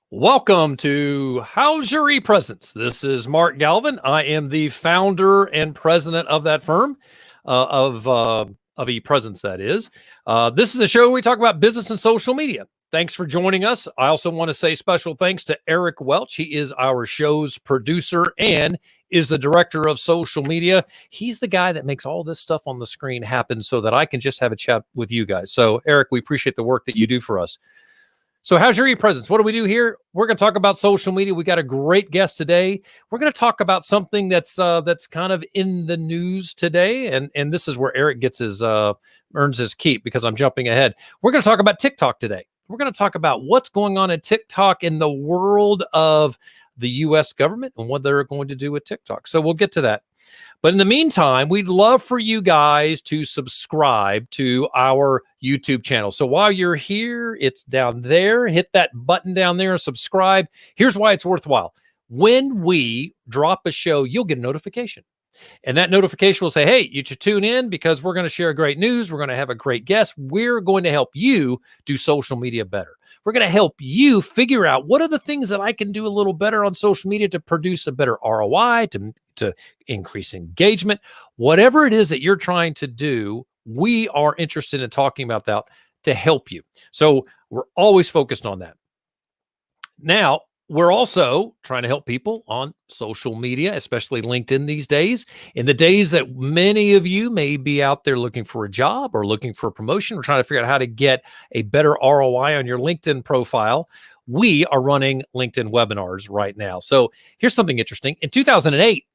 Welcome to How's Your ePresence? This is Mark Galvin. I am the founder and president of that firm, of ePresence, that is. This is a show where we talk about business and social media. Thanks for joining us. I also want to say special thanks to Eric Welch. He is our show's producer and is the director of social media. He's the guy that makes all this stuff on the screen happen so that I can just have a chat with you guys. So, Eric, we appreciate the work that you do for us. So how's your ePresence? What do we do here? We're going to talk about social media. We got a great guest today. We're going to talk about something that's kind of in the news today, and this is where Eric gets his earns his keep because I'm jumping ahead. We're going to talk about TikTok today. We're going to talk about what's going on in TikTok in the world of the U.S. government and what they're going to do with TikTok. So we'll get to that. But in the meantime, we'd love for you guys to subscribe to our YouTube channel. So while you're here, it's down there. Hit that button down there and subscribe. Here's why it's worthwhile. When we drop a show, you'll get a notification. And that notification will say, hey, you should tune in because we're going to share great news. We're going to have a great guest. We're going to help you do social media better. We're going to help you figure out what are the things that I can do a little better on social media to produce a better ROI, to increase engagement. Whatever it is that you're trying to do, we are interested in talking about that to help you. So we're always focused on that. Now, we're also trying to help people on social media, especially LinkedIn these days. In the days that many of you may be out there looking for a job or looking for a promotion, we're trying to figure out how to get a better ROI on your LinkedIn profile. We are running LinkedIn webinars right now. So here's something interesting. In 2008,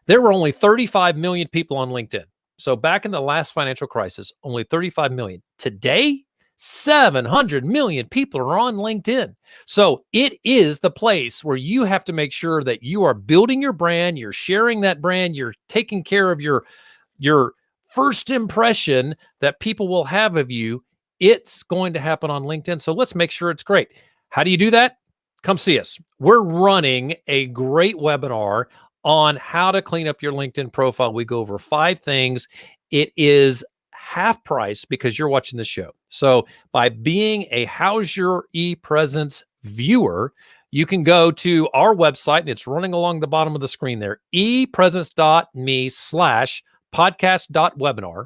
there were only 35 million people on LinkedIn. So back in the last financial crisis, only 35 million. Today, 700 million people are on LinkedIn. So it is the place where you have to make sure that you are building your brand, you're sharing that brand, you're taking care of your first impression that people will have of you. It's going to happen on LinkedIn. So let's make sure it's great. How do you do that? Come see us. We're running a great webinar on how to clean up your LinkedIn profile. We go over 5 things. It is half price because you're watching this show. So by being a How's Your ePresence viewer, you can go to our website, and it's running along the bottom of the screen there, epresence.me/podcast.webinar.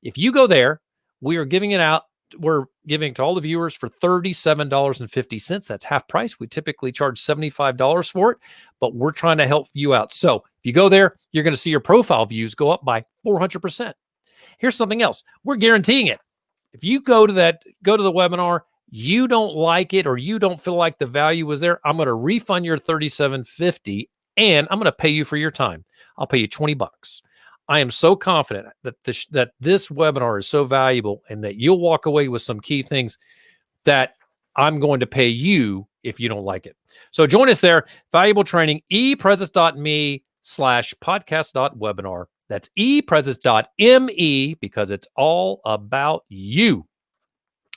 If you go there, we are giving it out. We're giving to all the viewers for $37.50. That's half price. We typically charge $75 for it, but we're trying to help you out. So if you go there, you're going to see your profile views go up by 400%. Here's something else. We're guaranteeing it. If you go to the webinar, you don't like it or you don't feel like the value was there, I'm going to refund your $37.50 and I'm going to pay you for your time. I'll pay you $20. I am so confident that this webinar is so valuable and that you'll walk away with some key things that I'm going to pay you if you don't like it. So join us there. Valuable training, epresence.me/podcast.webinar. That's epresence.me because it's all about you.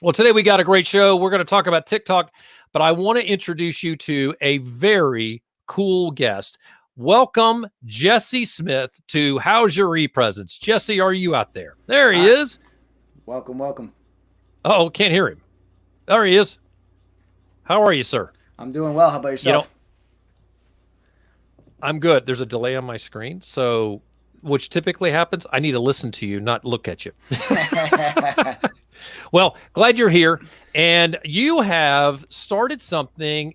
Well, today we got a great show. We're going to talk about TikTok, but I want to introduce you to a very cool guest. Welcome, Jesse Smith, to How's Your ePresence? Jesse, are you out there? There he is. Welcome, welcome. Oh, can't hear him. There he is. How are you, sir? I'm doing well. How about yourself? I'm good. There's a delay on my screen, so which typically happens. I need to listen to you, not look at you. Well, glad you're here. And you have started something.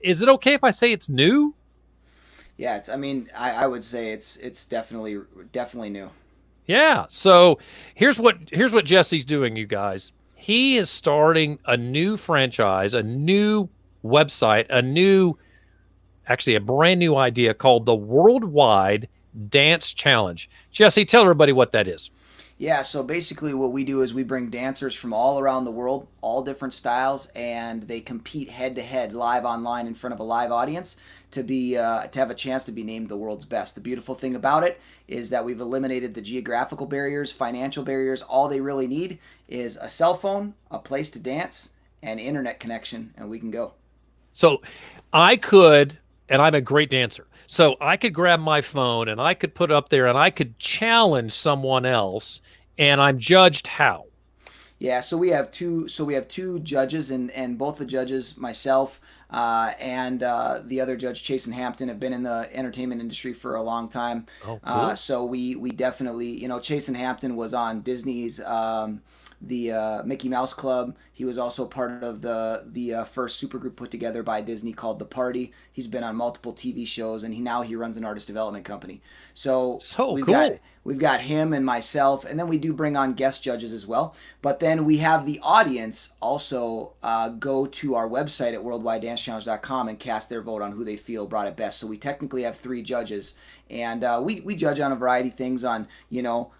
Is it okay if I say it's new? Yeah, I would say it's definitely new. Yeah. So here's what Jesse's doing, you guys. He is starting a new franchise, a new website, a brand new idea called the WorldWide Dance Challenge. Jesse, tell everybody what that is. Yeah, so basically what we do is we bring dancers from all around the world, all different styles, and they compete head-to-head live online in front of a live audience to have a chance to be named the world's best. The beautiful thing about it is that we've eliminated the geographical barriers, financial barriers. All they really need is a cell phone, a place to dance, and internet connection, and we can go. So I could, and I'm a great dancer, so I could grab my phone and I could put it up there and I could challenge someone else, and I'm judged how? Yeah, so we have two judges, and both the judges, myself, and the other judge, Chasen Hampton, have been in the entertainment industry for a long time. Oh, cool. So we definitely, Chasen Hampton was on Disney's the Mickey Mouse Club. He was also part of the first supergroup put together by Disney called The Party. He's been on multiple TV shows, and now he runs an artist development company. So So cool. we've got him and myself, and then we do bring on guest judges as well. But then we have the audience also go to our website at worldwidedancechallenge.com and cast their vote on who they feel brought it best. So we technically have 3 judges, and we judge on a variety of things on,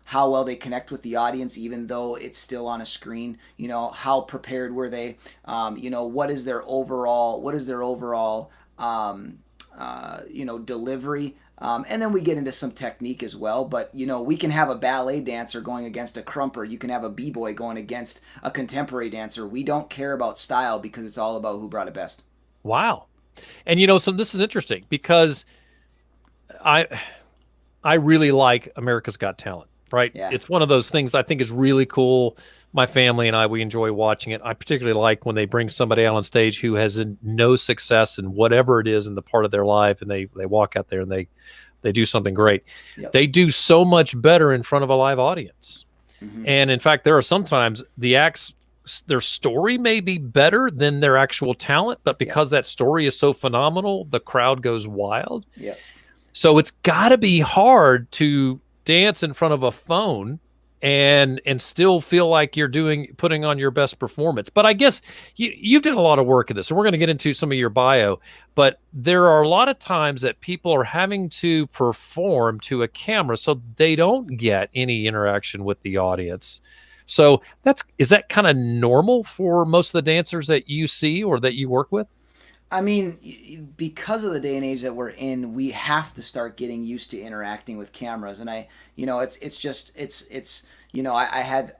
how well they connect with the audience, even though it's still on a screen. How prepared were they? What is their overall delivery? And then we get into some technique as well. But, we can have a ballet dancer going against a crumper. You can have a b-boy going against a contemporary dancer. We don't care about style because it's all about who brought it best. Wow. And this is interesting because I really like America's Got Talent, right? Yeah. It's one of those things I think is really cool. My family and I, we enjoy watching it. I particularly like when they bring somebody out on stage who has no success in whatever it is in the part of their life, and they walk out there and they do something great. Yep. They do so much better in front of a live audience. Mm-hmm. And in fact, there are sometimes the acts, their story may be better than their actual talent, but because that story is so phenomenal, the crowd goes wild. Yeah. So it's got to be hard to dance in front of a phone and still feel like you're putting on your best performance. But I guess you've done a lot of work in this, and we're going to get into some of your bio. But there are a lot of times that people are having to perform to a camera, so they don't get any interaction with the audience. So is that kind of normal for most of the dancers that you see or that you work with? I mean, because of the day and age that we're in, we have to start getting used to interacting with cameras. And I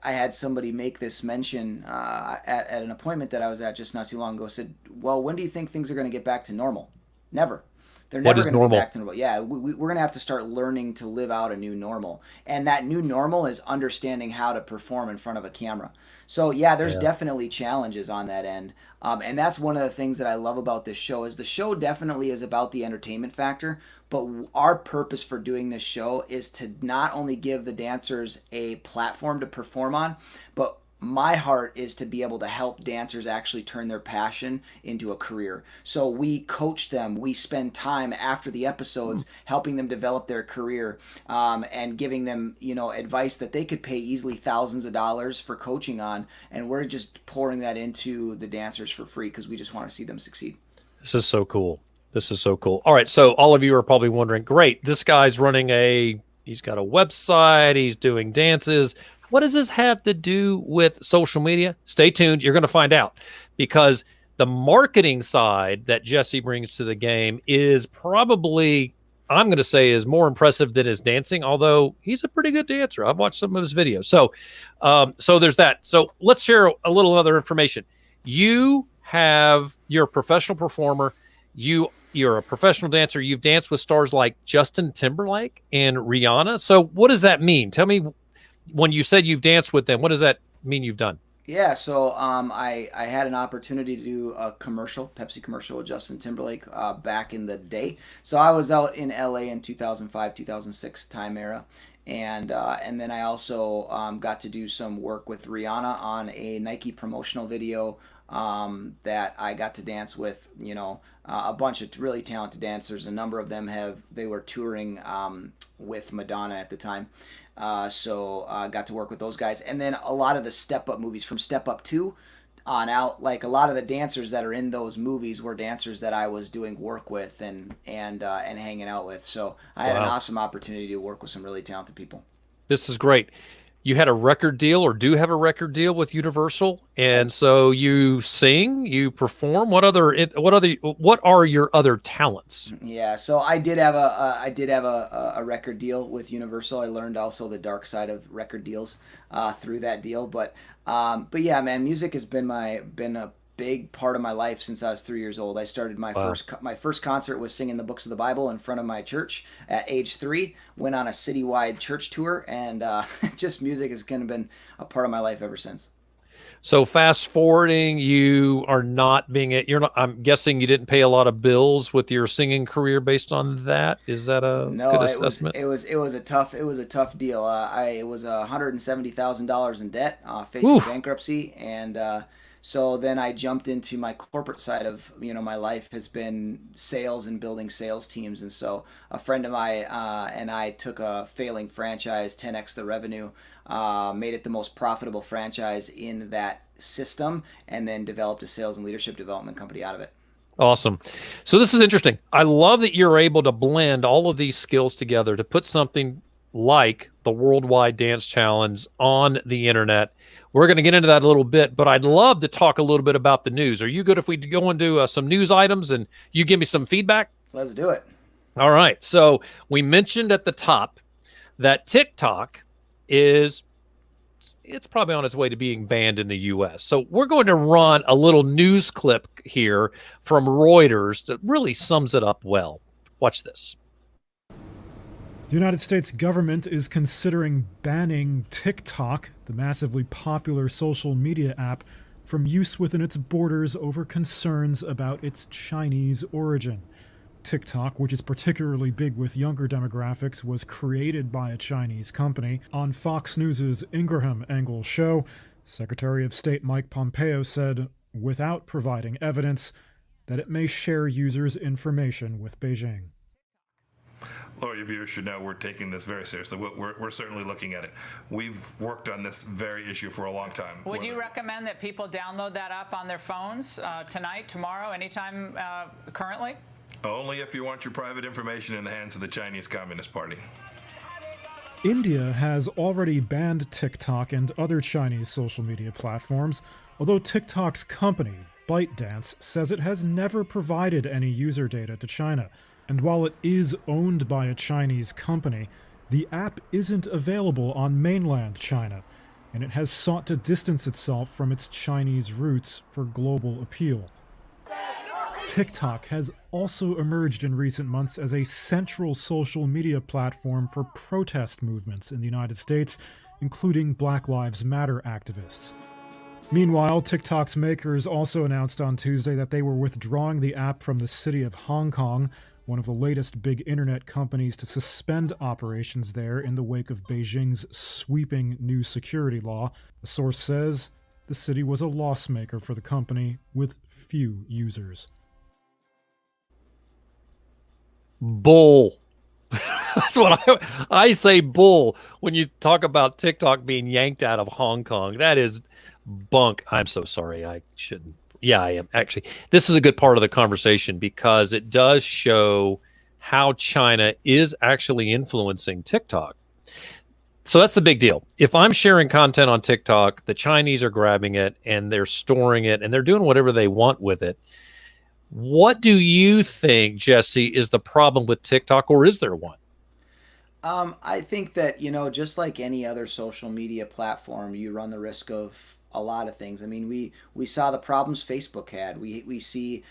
had somebody make this mention at an appointment that I was at just not too long ago. Said, "Well, when do you think things are going to get back to normal?" Never. They're never going to get back to normal. Yeah, we're going to have to start learning to live out a new normal. And that new normal is understanding how to perform in front of a camera. So, yeah, there's definitely challenges on that end. And that's one of the things that I love about this show is the show definitely is about the entertainment factor. But our purpose for doing this show is to not only give the dancers a platform to perform on, but my heart is to be able to help dancers actually turn their passion into a career. So we coach them. We spend time after the episodes helping them develop their career and giving them, advice that they could pay easily thousands of dollars for coaching on. And we're just pouring that into the dancers for free because we just want to see them succeed. This is so cool. All right. So all of you are probably wondering, great, this guy's he's got a website. He's doing dances. What does this have to do with social media? Stay tuned. You're going to find out, because the marketing side that Jesse brings to the game is probably, I'm going to say, is more impressive than his dancing, although he's a pretty good dancer. I've watched some of his videos. So there's that. So let's share a little other information. You're a professional performer. You're a professional dancer. You've danced with stars like Justin Timberlake and Rihanna. So what does that mean? Tell me, when you said you've danced with them, what does that mean you've done? Yeah, so I had an opportunity to do a Pepsi commercial with Justin Timberlake back in the day. So I was out in LA in 2005, 2006 time era. And then I also got to do some work with Rihanna on a Nike promotional video that I got to dance with, a bunch of really talented dancers. A number of them they were touring with Madonna at the time. So got to work with those guys. And then a lot of the Step Up movies, from Step Up 2 on out, like a lot of the dancers that are in those movies were dancers that I was doing work with and hanging out with. So I had an awesome opportunity to work with some really talented people. This is great. You had a record deal, or do have a record deal with Universal, and so you sing, you perform. What are your other talents? Yeah, so I did have a record deal with Universal. I learned also the dark side of record deals through that deal. But yeah, man, music has been a big part of my life since I was 3 years old. I started my first concert was singing the books of the Bible in front of my church at age 3. Went on a citywide church tour, and just music has kind of been a part of my life ever since. So fast forwarding, you are not being it. You're not. I'm guessing you didn't pay a lot of bills with your singing career based on that. Is that a No, good it was assessment? it was it was a tough deal. I was $170,000 in debt, facing Oof. bankruptcy, and so then I jumped into my corporate side of my life has been sales and building sales teams, and so a friend of mine and I took a failing franchise, 10x the revenue, made it the most profitable franchise in that system, and then developed a sales and leadership development company out of it. Awesome. So this is interesting. I love that you're able to blend all of these skills together to put something like the Worldwide Dance Challenge on the internet. We're going to get into that a little bit, but I'd love to talk a little bit about the news. Are you good if we go into some news items and you give me some feedback? Let's do it. All right. So we mentioned at the top that TikTok is it's probably on its way to being banned in the US. So we're going to run a little news clip here from Reuters that really sums it up well. Watch this. The United States government is considering banning TikTok, the massively popular social media app, from use within its borders over concerns about its Chinese origin. TikTok, which is particularly big with younger demographics, was created by a Chinese company. On Fox News' Ingraham Angle show, Secretary of State Mike Pompeo said, without providing evidence, that it may share users' information with Beijing. Laura, your viewers should know we're taking this very seriously. We're certainly looking at it. We've worked on this very issue for a long time. Would you recommend that people download that app on their phones tonight, tomorrow, anytime currently? Only if you want your private information in the hands of the Chinese Communist Party. India has already banned TikTok and other Chinese social media platforms, although TikTok's company, ByteDance, says it has never provided any user data to China. And while it is owned by a Chinese company, the app isn't available on mainland China, and it has sought to distance itself from its Chinese roots for global appeal. TikTok has also emerged in recent months as a central social media platform for protest movements in the United States, including Black Lives Matter activists. Meanwhile, TikTok's makers also announced on Tuesday that they were withdrawing the app from the city of Hong Kong, one of the latest big internet companies to suspend operations there in the wake of Beijing's sweeping new security law. A source says the city was a loss maker for the company with few users. Bull. That's what I say, bull, when you talk about TikTok being yanked out of Hong Kong. That is bunk. I'm so sorry. I shouldn't. Yeah, I am. Actually, this is a good part of the conversation because it does show how China is actually influencing TikTok. So that's the big deal. If I'm sharing content on TikTok, the Chinese are grabbing it and they're storing it and they're doing whatever they want with it. What do you think, Jesse, is the problem with TikTok, or is there one? I think that, just like any other social media platform, you run the risk of a lot of things. I mean, we saw the problems Facebook had. We see,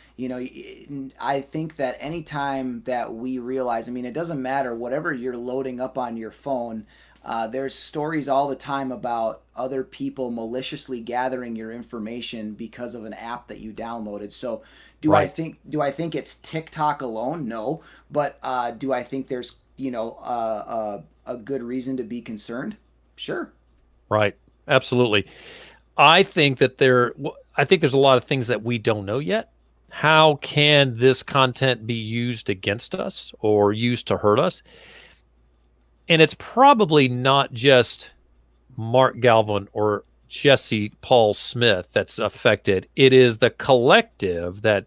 I think that anytime that we realize, I mean, it doesn't matter, whatever you're loading up on your phone, there's stories all the time about other people maliciously gathering your information because of an app that you downloaded. So do I think it's TikTok alone? No. But do I think there's, a good reason to be concerned? Sure. Right. Absolutely. I think there's a lot of things that we don't know yet. How can this content be used against us or used to hurt us? And it's probably not just Mark Galvin or Jesse Paul Smith that's affected. It is the collective that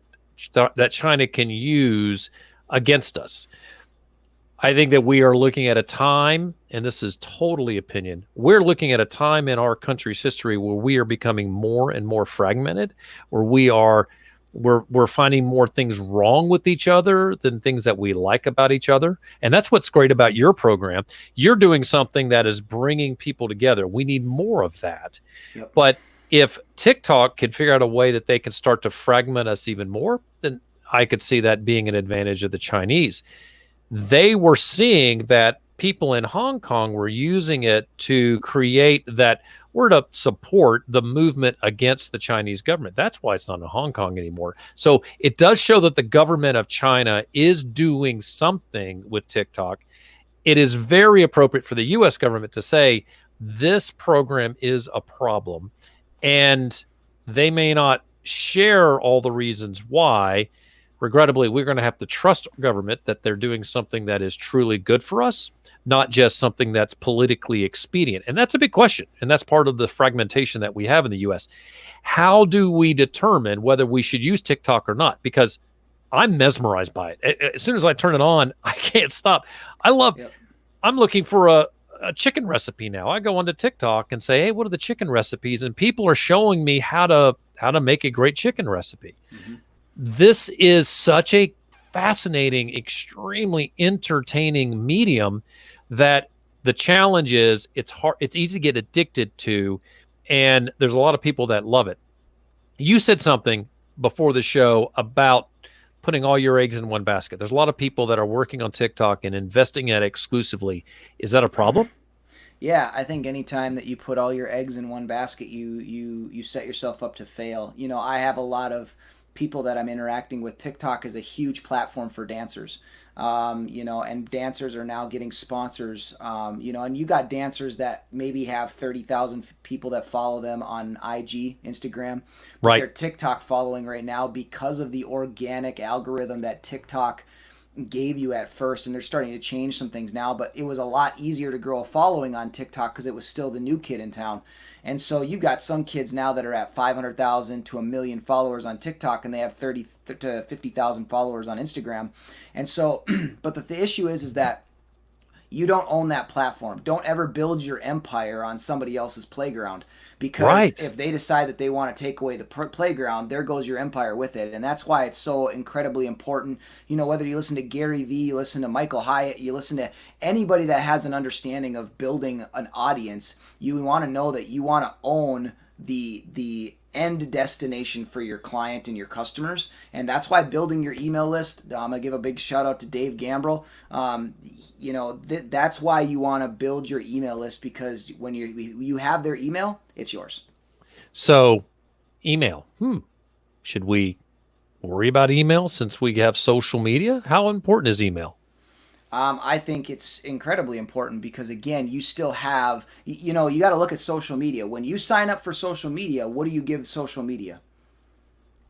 China can use against us. I think that we are looking at a time, and this is totally opinion, we're looking at a time in our country's history where we are becoming more and more fragmented, where we're finding more things wrong with each other than things that we like about each other. And that's what's great about your program. You're doing something that is bringing people together. We need more of that. Yep. But if TikTok can figure out a way that they can start to fragment us even more, then I could see that being an advantage of the Chinese. They were seeing that people in Hong Kong were using it to create that we're to support the movement against the Chinese government. That's why it's not in Hong Kong anymore. So it does show that the government of China is doing something with TikTok. It is very appropriate for the U.S. government to say this program is a problem, and they may not share all the reasons why. Regrettably, we're going to have to trust government that they're doing something that is truly good for us, not just something that's politically expedient. And that's a big question. And that's part of the fragmentation that we have in the U.S. How do we determine whether we should use TikTok or not? Because I'm mesmerized by it. As soon as I turn it on, I can't stop. I'm looking for a chicken recipe now. I go onto TikTok and say, hey, what are the chicken recipes? And people are showing me how to make a great chicken recipe. Mm-hmm. This is such a fascinating, extremely entertaining medium that the challenge is it's easy to get addicted to, and there's a lot of people that love it. You said something before the show about putting all your eggs in one basket. There's a lot of people that are working on TikTok and investing in it exclusively. Is that a problem? Yeah, I think anytime that you put all your eggs in one basket, you set yourself up to fail. You know, I have a lot of people that I'm interacting with. TikTok is a huge platform for dancers. And dancers are now getting sponsors, and you got dancers that maybe have 30,000 people that follow them on IG, Instagram, but right. Their TikTok following right now, because of the organic algorithm that TikTok gave you at first, and they're starting to change some things now, but it was a lot easier to grow a following on TikTok because it was still the new kid in town. And so you got some kids now that are at 500,000 to 1 million followers on TikTok, and they have 30 to 50,000 followers on Instagram. And so, but the issue is that you don't own that platform. Don't ever build your empire on somebody else's playground, because if they decide that they want to take away the playground, there goes your empire with it. And that's why it's so incredibly important. You know, whether you listen to Gary Vee, you listen to Michael Hyatt, you listen to anybody that has an understanding of building an audience, you want to know that you want to own the end destination for your client and your customers. And that's why building your email list, I'm going to give a big shout out to Dave Gambrell. That's why you want to build your email list, because when you have their email, it's yours. So email, should we worry about email since we have social media? How important is email? I think it's incredibly important because, again, you still have, you got to look at social media. When you sign up for social media, what do you give social media?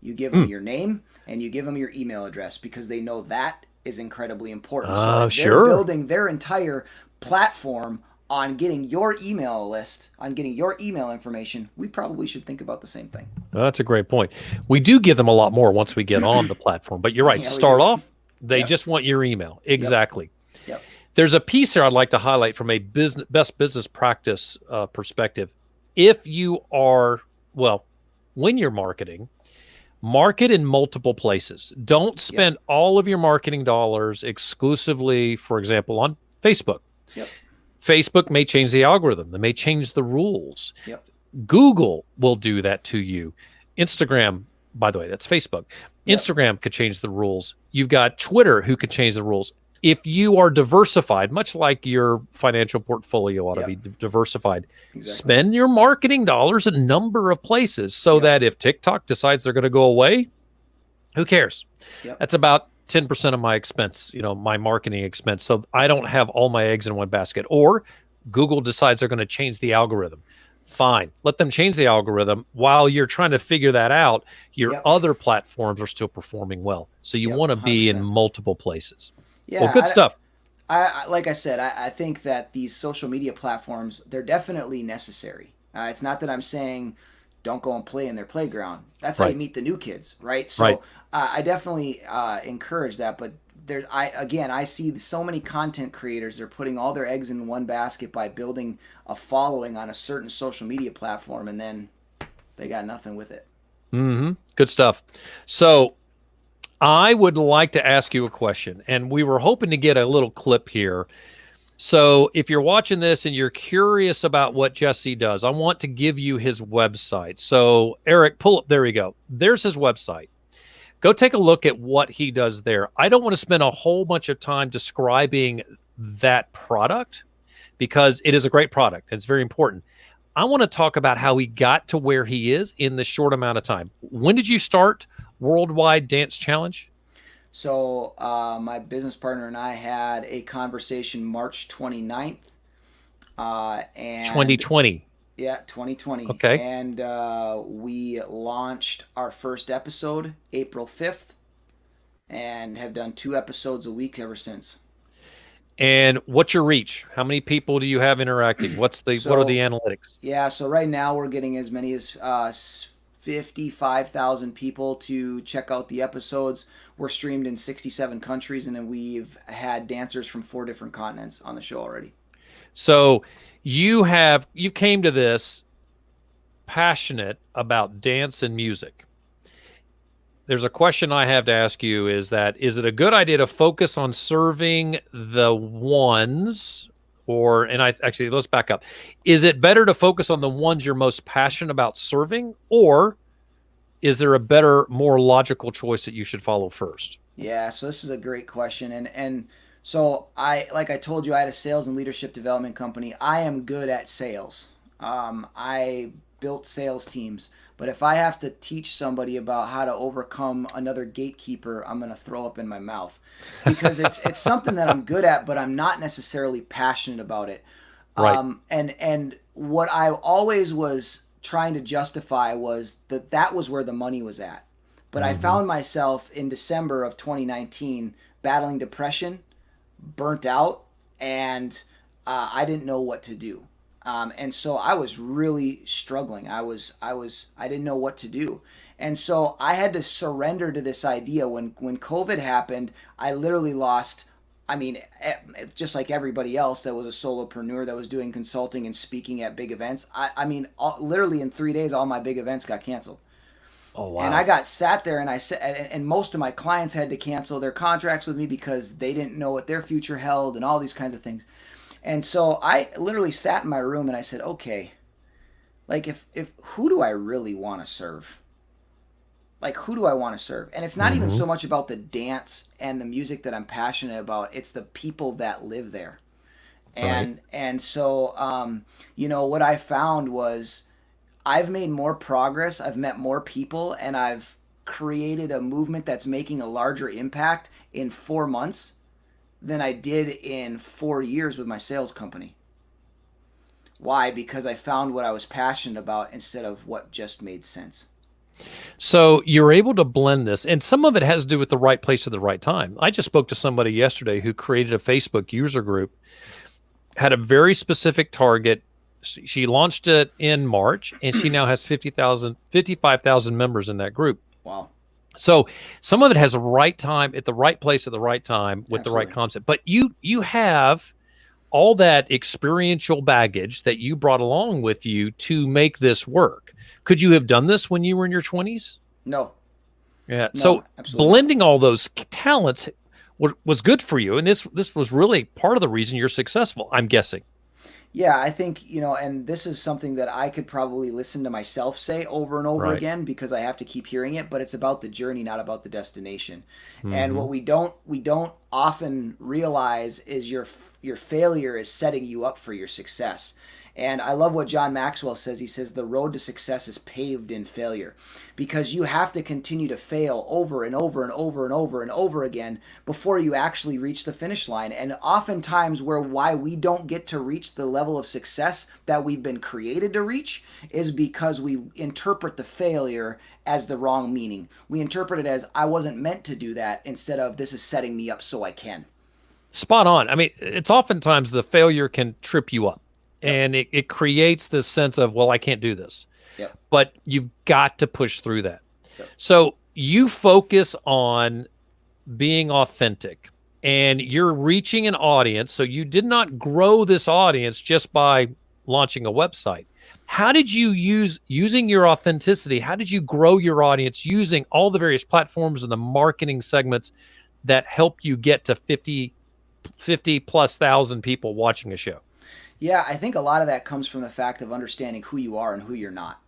You give them your name and you give them your email address, because they know that is incredibly important. So if they're building their entire platform on getting your email list, on getting your email information, we probably should think about the same thing. Well, that's a great point. We do give them a lot more once we get on the platform, but you're right. Yeah, to start off, they just want your email. Exactly. Yep. There's a piece here I'd like to highlight from a best business practice perspective. If you are, when you're marketing, market in multiple places. Don't spend all of your marketing dollars exclusively, for example, on Facebook. Yep. Facebook may change the algorithm. They may change the rules. Yep. Google will do that to you. Instagram, by the way, that's Facebook. Instagram could change the rules. You've got Twitter who could change the rules. If you are diversified, much like your financial portfolio ought to be diversified, spend your marketing dollars in a number of places so that if TikTok decides they're going to go away, who cares? That's about 10% of my expense, my marketing expense. So I don't have all my eggs in one basket. Or Google decides they're going to change the algorithm. Fine. Let them change the algorithm. While you're trying to figure that out, your other platforms are still performing well. So you want to be 100%. In multiple places. Yeah, well, good stuff. Like I said, I think that these social media platforms, they're definitely necessary. It's not that I'm saying don't go and play in their playground. That's how you meet the new kids, right? So I definitely encourage that. But I see so many content creators, they're putting all their eggs in one basket by building a following on a certain social media platform, and then they got nothing with it. Mm-hmm. Good stuff. So I would like to ask you a question, and we were hoping to get a little clip here. So if you're watching this and you're curious about what Jesse does, I want to give you his website. So Eric, pull up. There we go. There's his website. Go take a look at what he does there. I don't want to spend a whole bunch of time describing that product because it is a great product. It's very important. I want to talk about how he got to where he is in this short amount of time. When did you start Worldwide Dance Challenge? So my business partner and I had a conversation March 29th. And 2020. Yeah, 2020. Okay. And we launched our first episode April 5th and have done 2 episodes a week ever since. And what's your reach? How many people do you have interacting? What are the analytics? Yeah, so right now we're getting as many as 55,000 people to check out the episodes. We're streamed in 67 countries, and then we've had dancers from 4 different continents on the show already. So you came to this passionate about dance and music. There's a question I have to ask you is it a good idea to focus on serving the ones let's back up. Is it better to focus on the ones you're most passionate about serving, or is there a better, more logical choice that you should follow first? Yeah, so this is a great question. And so like I told you, I had a sales and leadership development company. I am good at sales. I built sales teams. But if I have to teach somebody about how to overcome another gatekeeper, I'm going to throw up in my mouth, because it's something that I'm good at, but I'm not necessarily passionate about it. Right. And what I always was trying to justify was that was where the money was at. But I found myself in December of 2019 battling depression, burnt out, and I didn't know what to do. And so I was really struggling. I didn't know what to do. And so I had to surrender to this idea. When COVID happened, I literally lost, just like everybody else that was a solopreneur that was doing consulting and speaking at big events. Literally in 3 days, all my big events got canceled. Oh, wow. And I got sat there, and I said, and most of my clients had to cancel their contracts with me because they didn't know what their future held and all these kinds of things. And so I literally sat in my room and I said, okay, like if who do I really want to serve? Like, who do I want to serve? And it's not even so much about the dance and the music that I'm passionate about. It's the people that live there. And so, what I found was I've made more progress. I've met more people, and I've created a movement that's making a larger impact in 4 months than I did in 4 years with my sales company. Why? Because I found what I was passionate about instead of what just made sense. So you're able to blend this, and some of it has to do with the right place at the right time. I just spoke to somebody yesterday who created a Facebook user group, had a very specific target. She launched it in March, and she now has 55,000 members in that group. Wow. So some of it has the right time at the right place at the right time with the right concept. But you have all that experiential baggage that you brought along with you to make this work. Could you have done this when you were in your 20s? No. Yeah. No, so absolutely blending all those talents was good for you. And this was really part of the reason you're successful, I'm guessing. Yeah, I think, and this is something that I could probably listen to myself say over and over again, because I have to keep hearing it, but it's about the journey, not about the destination. And what we don't often realize is your failure is setting you up for your success. And I love what John Maxwell says. He says the road to success is paved in failure, because you have to continue to fail over and over and over and over and over again before you actually reach the finish line. And oftentimes why we don't get to reach the level of success that we've been created to reach is because we interpret the failure as the wrong meaning. We interpret it as, I wasn't meant to do that, instead of, this is setting me up so I can. Spot on. I mean, it's oftentimes the failure can trip you up. Yep. And it creates this sense of, well, I can't do this. Yep. But you've got to push through that. Yep. So you focus on being authentic, and you're reaching an audience. So you did not grow this audience just by launching a website. How did you using your authenticity, how did you grow your audience using all the various platforms and the marketing segments that help you get to 50 plus thousand people watching a show? Yeah, I think a lot of that comes from the fact of understanding who you are and who you're not.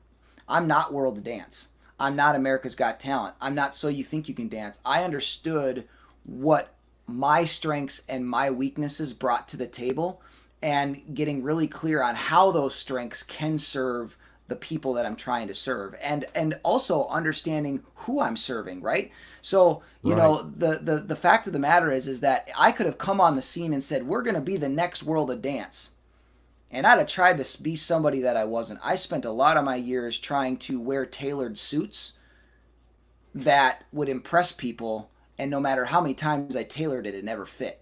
I'm not World of Dance. I'm not America's Got Talent. I'm not So You Think You Can Dance. I understood what my strengths and my weaknesses brought to the table, and getting really clear on how those strengths can serve the people that I'm trying to serve, and also understanding who I'm serving, right? So, you know, the fact of the matter is that I could have come on the scene and said, we're going to be the next world of dance. And I'd have tried to be somebody that I wasn't. I spent a lot of my years trying to wear tailored suits that would impress people, and no matter how many times I tailored it, it never fit.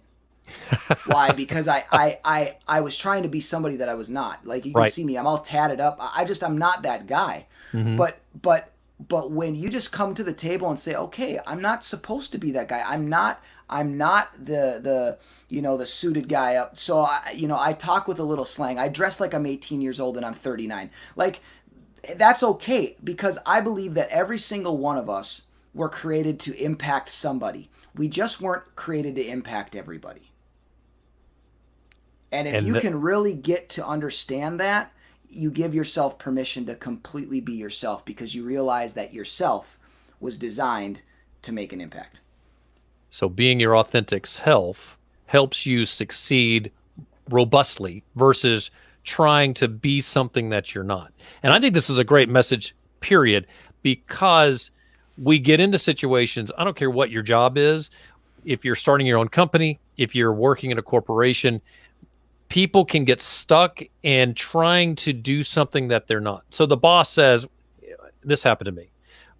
Why? Because I was trying to be somebody that I was not. Like, you can see me, I'm all tatted up. I'm not that guy. But when you just come to the table and say, okay, I'm not supposed to be that guy. I'm not the the suited guy up. So I talk with a little slang. I dress like I'm 18 years old and I'm 39. Like, that's okay, because I believe that every single one of us were created to impact somebody. We just weren't created to impact everybody. And if you can really get to understand that, you give yourself permission to completely be yourself, because you realize that yourself was designed to make an impact. So being your authentic self helps you succeed robustly versus trying to be something that you're not. And I think this is a great message, period, because we get into situations, I don't care what your job is, if you're starting your own company, if you're working in a corporation, people can get stuck in trying to do something that they're not. So the boss says, this happened to me,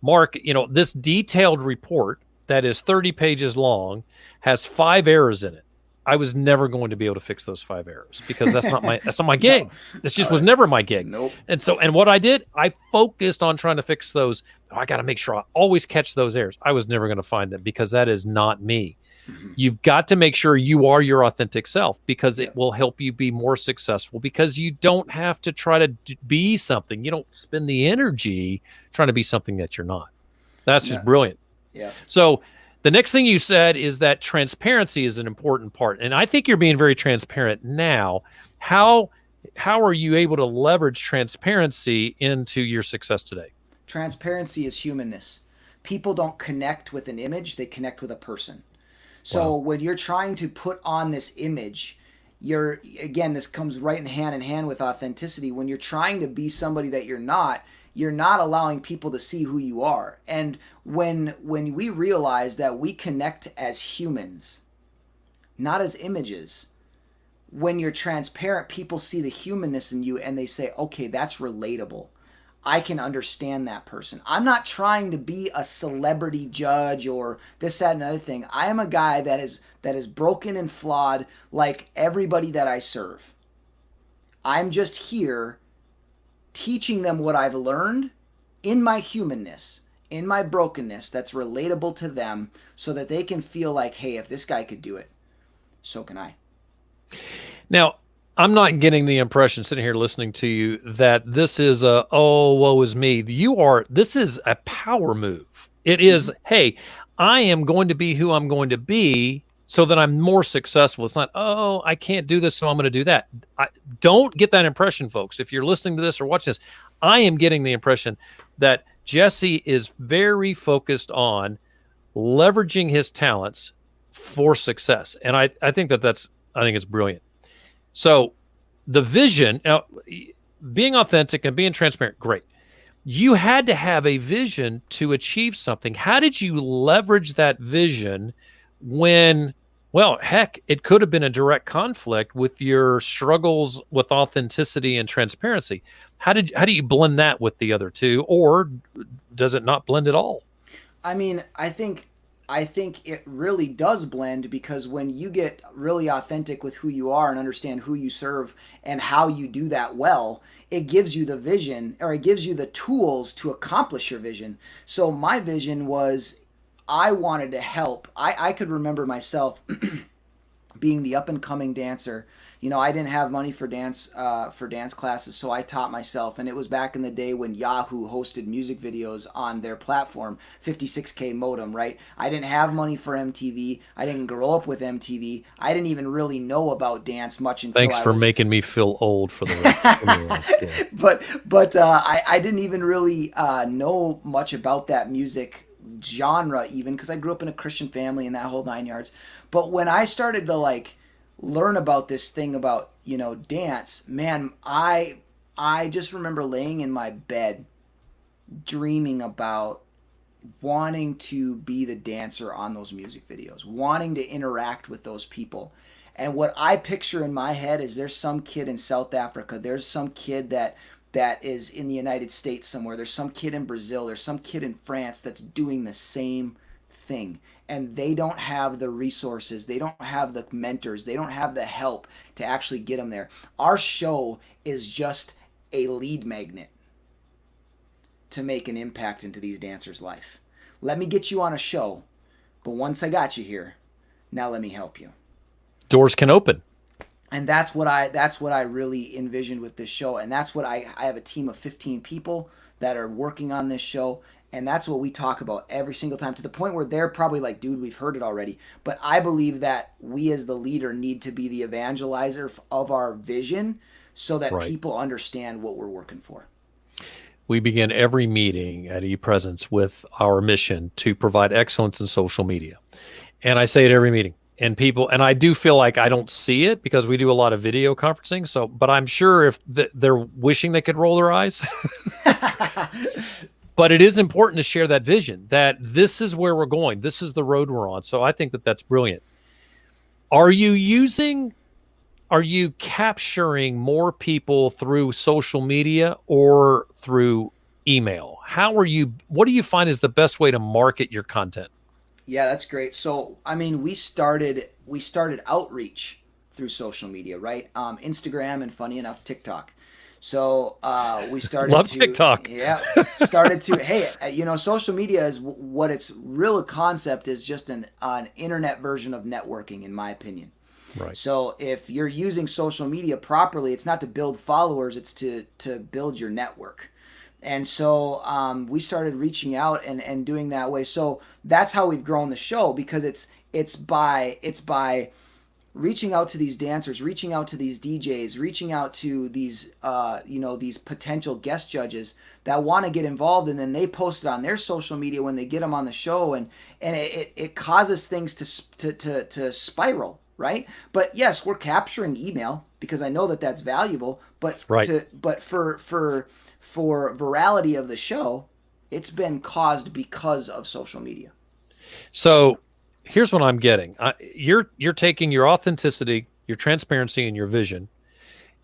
Mark, this detailed report that is 30 pages long has 5 errors in it. I was never going to be able to fix those 5 errors, because that's not my gig. No. This just was never my gig. Nope. And what I did, I focused on trying to fix those. I got to make sure I always catch those errors. I was never going to find them, because that is not me. Mm-hmm. You've got to make sure you are your authentic self, because it will help you be more successful, because you don't have to try to be something. You don't spend the energy trying to be something that you're not. That's just brilliant. Yeah. So the next thing you said is that transparency is an important part. And I think you're being very transparent now. How are you able to leverage transparency into your success today? Transparency is humanness. People don't connect with an image, they connect with a person. So when you're trying to put on this image, this comes right in hand with authenticity. When you're trying to be somebody that you're not allowing people to see who you are. And when we realize that we connect as humans, not as images, when you're transparent, people see the humanness in you and they say, okay, that's relatable. I can understand that person. I'm not trying to be a celebrity judge or this, that, and other thing. I am a guy that is broken and flawed like everybody that I serve. I'm just here teaching them what I've learned in my humanness, in my brokenness, that's relatable to them, so that they can feel like, hey, if this guy could do it, so can I. Now, I'm not getting the impression sitting here listening to you that this is woe is me. This is a power move. It is, hey, I am going to be who I'm going to be so that I'm more successful. It's not, I can't do this, so I'm going to do that. Don't get that impression, folks. If you're listening to this or watching this, I am getting the impression that Jesse is very focused on leveraging his talents for success. And I think it's brilliant. So the vision, now, being authentic and being transparent, great. You had to have a vision to achieve something. How did you leverage that vision when, well, heck, it could have been a direct conflict with your struggles with authenticity and transparency? How do you blend that with the other two, or does it not blend at all? I mean, I think it really does blend, because when you get really authentic with who you are and understand who you serve and how you do that well, it gives you the vision, or it gives you the tools to accomplish your vision. So my vision was, I wanted to help. I could remember myself being the up and coming dancer. I didn't have money for dance classes, so I taught myself. And it was back in the day when Yahoo hosted music videos on their platform, 56K modem, right? I didn't have money for MTV. I didn't grow up with MTV. I didn't even really know about dance much until Thanks for making me feel old for the rest. But I didn't even really know much about that music genre, even because I grew up in a Christian family and that whole 9 yards. But when I started to learn about this thing about, dance, man, I just remember laying in my bed dreaming about wanting to be the dancer on those music videos, wanting to interact with those people. And what I picture in my head is there's some kid in South Africa, there's some kid that is in the United States somewhere, there's some kid in Brazil, there's some kid in France that's doing the same thing. And they don't have the resources, they don't have the mentors, they don't have the help to actually get them there. Our show is just a lead magnet to make an impact into these dancers' life. Let me get you on a show, but once I got you here, now let me help you. Doors can open. And that's what I really envisioned with this show. And that's what I have a team of 15 people that are working on this show. And that's what we talk about every single time, to the point where they're probably like, dude, we've heard it already. But I believe that we as the leader need to be the evangelizer of our vision so that people understand what we're working for. We begin every meeting at ePresence with our mission to provide excellence in social media. And I say it every meeting. And I do feel like I don't see it because we do a lot of video conferencing. So, but I'm sure if they're wishing they could roll their eyes. But it is important to share that vision, that this is where we're going. This is the road we're on. So I think that that's brilliant. Are you capturing more people through social media or through email? What do you find is the best way to market your content? Yeah, that's great. So, I mean, we started outreach through social media, right? Instagram and, funny enough, TikTok. So we started Love TikTok. Yeah, started to, hey, social media is what its real concept is, just an internet version of networking, in my opinion. Right. So if you're using social media properly, it's not to build followers, it's to build your network. And so we started reaching out and doing that way. So that's how we've grown the show, because it's by reaching out to these dancers, reaching out to these DJs, reaching out to these these potential guest judges that want to get involved, and then they post it on their social media when they get them on the show, and it causes things to spiral, right? But yes, we're capturing email because I know that that's valuable, but for virality of the show, it's been caused because of social media. So here's what I'm getting. You're taking your authenticity, your transparency, and your vision,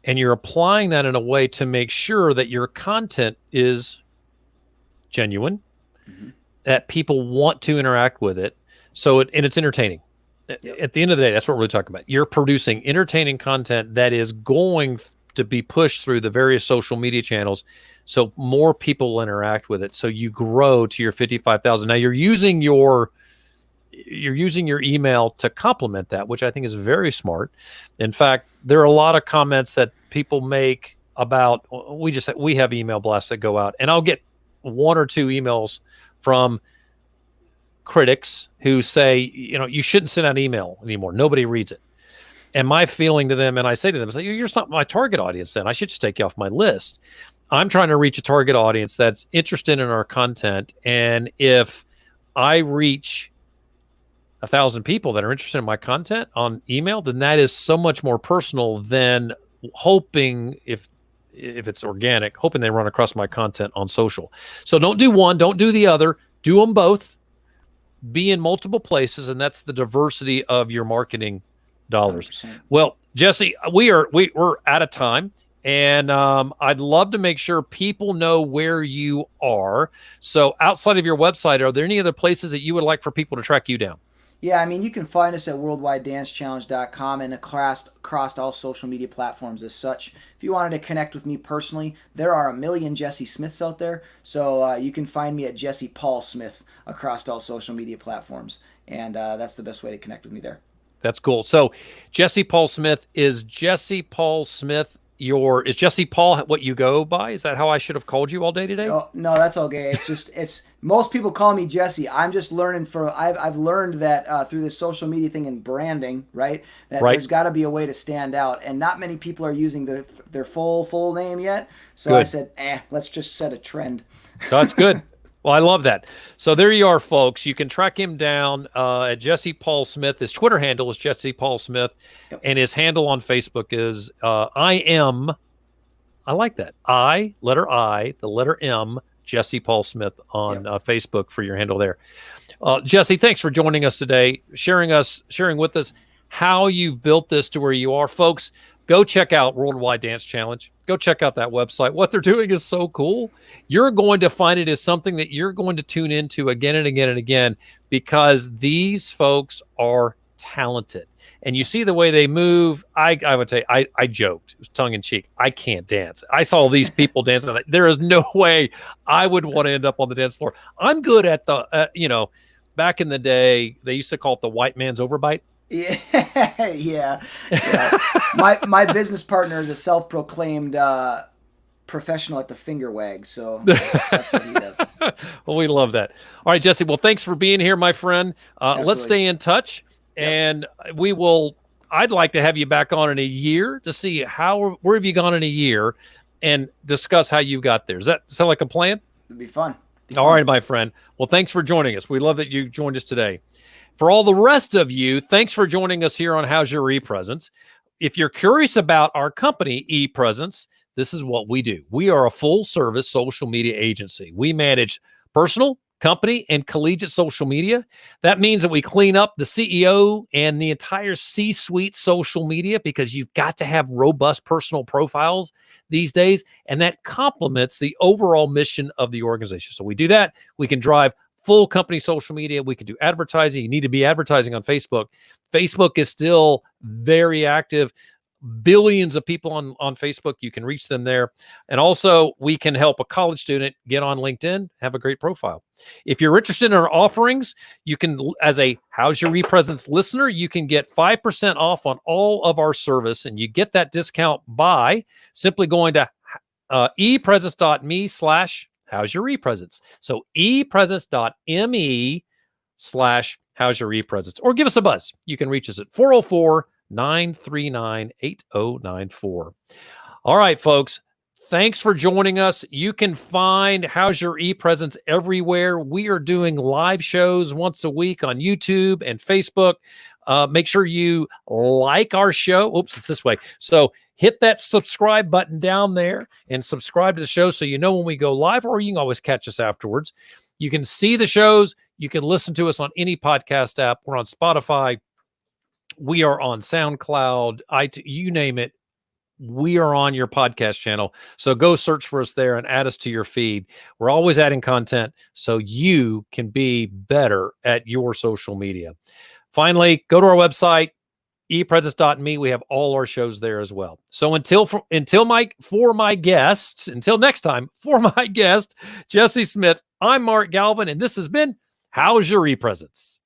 and you're applying that in a way to make sure that your content is genuine, that people want to interact with it. So it's entertaining. Yep. At the end of the day, that's what we're really talking about. You're producing entertaining content that is going to be pushed through the various social media channels, so more people will interact with it. So you grow to your 55,000. Now you're using your email to complement that, which I think is very smart. In fact, there are a lot of comments that people make about, we have email blasts that go out, and I'll get one or two emails from critics who say, you shouldn't send out email anymore. Nobody reads it. And my feeling to them, and I say to them, you're not my target audience then. I should just take you off my list. I'm trying to reach a target audience that's interested in our content. And if I reach 1,000 people that are interested in my content on email, then that is so much more personal than hoping, if it's organic, hoping they run across my content on social. So don't do one, don't do the other, do them both. Be in multiple places, and that's the diversity of your marketing dollars. 100%. Well, Jesse, we're out of time, and I'd love to make sure people know where you are. So outside of your website, are there any other places that you would like for people to track you down? Yeah, I mean, you can find us at worldwidedancechallenge.com and across all social media platforms as such. If you wanted to connect with me personally, there are a million Jesse Smiths out there, so you can find me at Jesse Paul Smith across all social media platforms, and that's the best way to connect with me there. That's cool. So Jesse Paul Smith, is Jesse Paul Smith is Jesse Paul what you go by? Is that how I should have called you all day today? No, that's okay. It's most people call me Jesse. I'm just learning I've learned that through this social media thing and branding, right? That There's got to be a way to stand out, and not many people are using their full name yet. So good. I said, let's just set a trend. That's good. Well, I love that. So there you are, folks. You can track him down at Jesse Paul Smith. His Twitter handle is Jesse Paul Smith, and his handle on Facebook is I like that. Letter I, the letter M, Jesse Paul Smith on Facebook for your handle there. Jesse, thanks for joining us today, sharing with us how you've built this to where you are. Folks, go check out WorldWide Dance Challenge. Go check out that website. What they're doing is so cool. You're going to find it as something that you're going to tune into again and again and again, because these folks are talented. And you see the way they move. I would say, I joked, it was tongue in cheek, I can't dance. I saw these people dancing. There is no way I would want to end up on the dance floor. I'm good at the, back in the day, they used to call it the white man's overbite. Yeah. My business partner is a self-proclaimed professional at the finger wag, so that's what he does. Well, we love that. All right, Jesse. Well, thanks for being here, my friend. Let's stay in touch, and I'd like to have you back on in a year to see where have you gone in a year, and discuss how you got there. Does that sound like a plan? It'd be fun. All right, my friend. Well, thanks for joining us. We love that you joined us today. For all the rest of you, thanks for joining us here on How's Your ePresence. If you're curious about our company, ePresence, this is what we do. We are a full-service social media agency. We manage personal, company, and collegiate social media. That means that we clean up the CEO and the entire C-suite social media, because you've got to have robust personal profiles these days, and that complements the overall mission of the organization. So we do that. We can drive full company social media. We can do advertising. You need to be advertising on Facebook. Facebook is still very active. Billions of people on Facebook. You can reach them there. And also, we can help a college student get on LinkedIn, have a great profile. If you're interested in our offerings, you can, as a How's Your ePresence listener, you can get 5% off on all of our service. And you get that discount by simply going to epresence.me/How's Your ePresence. So epresence.me/How's Your ePresence, or give us a buzz. You can reach us at 404-939-8094. All right, folks. Thanks for joining us. You can find How's Your ePresence everywhere. We are doing live shows once a week on YouTube and Facebook. Make sure you like our show. Oops, it's this way. So hit that subscribe button down there and subscribe to the show so you know when we go live, or you can always catch us afterwards. You can see the shows. You can listen to us on any podcast app. We're on Spotify. We are on SoundCloud, iTunes, you name it. We are on your podcast channel. So go search for us there and add us to your feed. We're always adding content so you can be better at your social media. Finally, go to our website, epresence.me. We have all our shows there as well. So until my guest, Jesse Smith, I'm Mark Galvin, and this has been How's Your ePresence?